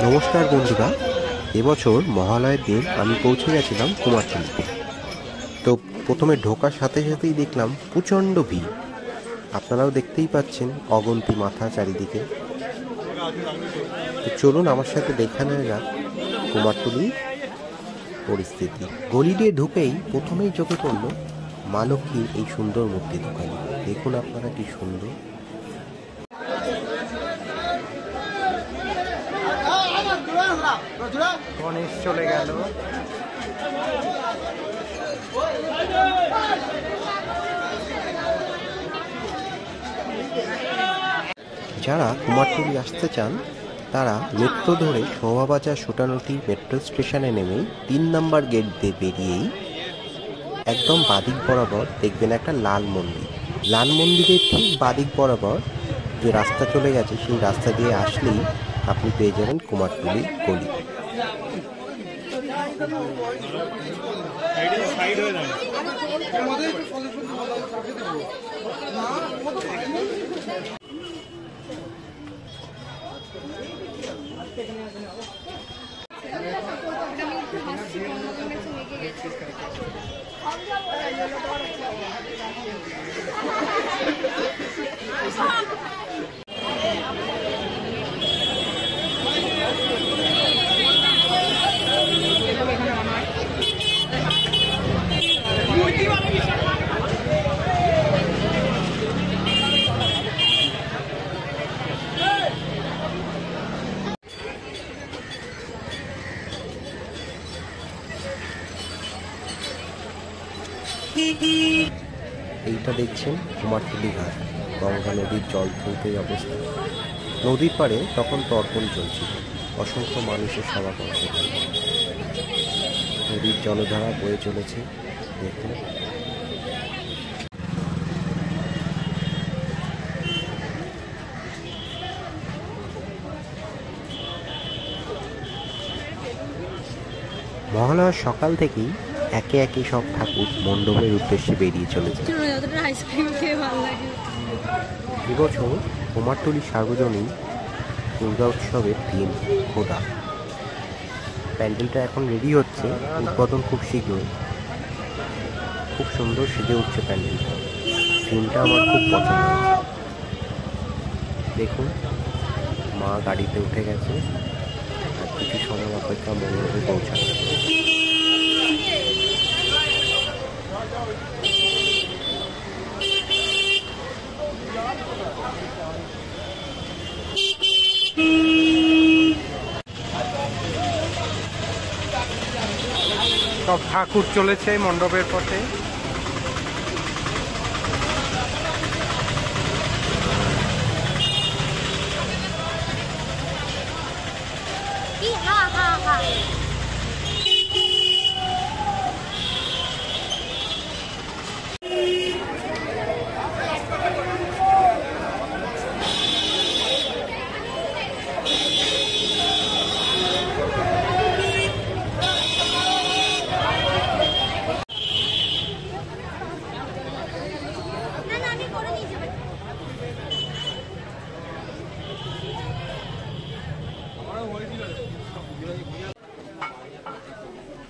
নমস্কার বন্ধুরা, এবছর মহালয়ের দিন আমি পৌঁছে গেছিলাম কুমারটুলিতে। তো প্রথমে ঢোকার সাথে সাথেই দেখলাম প্রচণ্ড ভিড়। আপনারাও দেখতেই পাচ্ছেন অগুন্তি মাথা চারিদিকে। তো চলুন আমার সাথে দেখে নেওয়া যাক কুমারটুলির পরিস্থিতি। গলি দিয়ে ঢুকেই প্রথমেই চোখে পড়ল মা লক্ষ্মীর এই সুন্দর মূর্তি দোকান। দেখুন আপনারা কি সুন্দর। গণেশ চলে গেল। যারা কুমারটুলি আসতে চান তারা মেট্রো ধরে শোভাবাজার সোটানটি মেট্রো স্টেশনে নেমেই ৩ নম্বর গেট দিয়ে বেরিয়েই একদম বাদিক বরাবর দেখবেন একটা লাল মন্দির। লাল মন্দিরের ঠিক বাদিক বরাবর যে রাস্তা চলে গেছে সেই রাস্তা দিয়ে আসলেই আপনি পেয়ে যাবেন কুমারটুলির গলি। এইটা দেখছেন কুমারটুলি ঘাট। গঙ্গা নদীর জল থইতেই অবস্থা। নদীর পাড়ে তখন তর্পণ চলছিল, অসংখ্য মানুষের সমাগম। নদীর জলধারা বয়ে চলেছে। দেখুন মহালয়ার সকাল থেকেই একে একে সব ঠাকুর মণ্ডপের উদ্দেশ্যে বেরিয়ে চলেছে। এবছর কুমারটুলি সার্বজনীন দুর্গা উৎসবের থিম খোদা। প্যান্ডেলটা এখন রেডি হচ্ছে, উদ্বোধন খুব শীঘ্রই। খুব সুন্দর সেজে উঠছে প্যান্ডেলটা। থিমটা আমার খুব পছন্দ হয়েছে। দেখুন মা গাড়িতে উঠে গেছে, আর কিছু সময় অপেক্ষা মণ্ডপে পৌঁছাবে। সব ঠাকুর চলেছে মণ্ডপের পথে।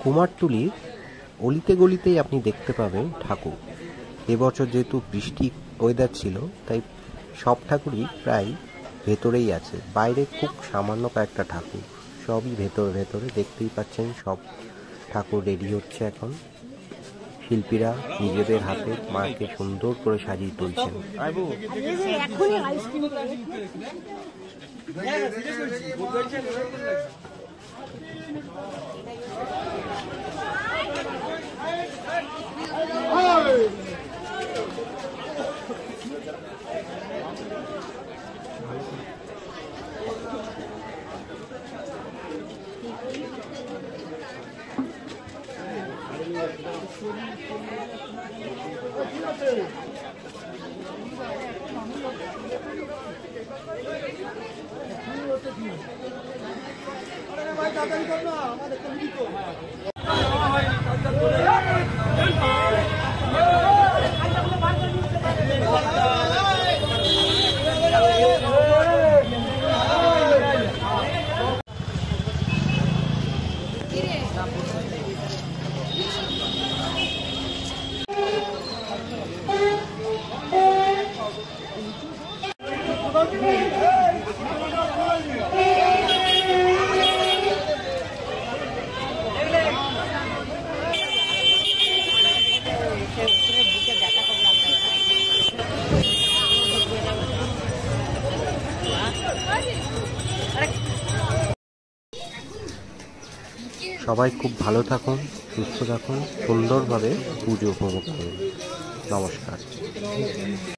কুমারটুলির অলিতে গলিতেই আপনি দেখতে পাবেন ঠাকুর। এবছর যেহেতু বৃষ্টি ওয়েদার ছিল, তাই সব ঠাকুরই প্রায় ভেতরেই আছে। বাইরে খুব সামান্য কয়েকটা ঠাকুর, সবই ভেতরে দেখতেই পাচ্ছেন। সব ঠাকুর রেডি হচ্ছে এখন। শিল্পীরা নিজেদের হাতে মাকে সুন্দর করে সাজিয়ে তুলছেন। সবাই খুব ভালো থাকুন, সুস্থ থাকুন, সুন্দরভাবে পুজো উপভোগ করুন। নমস্কার।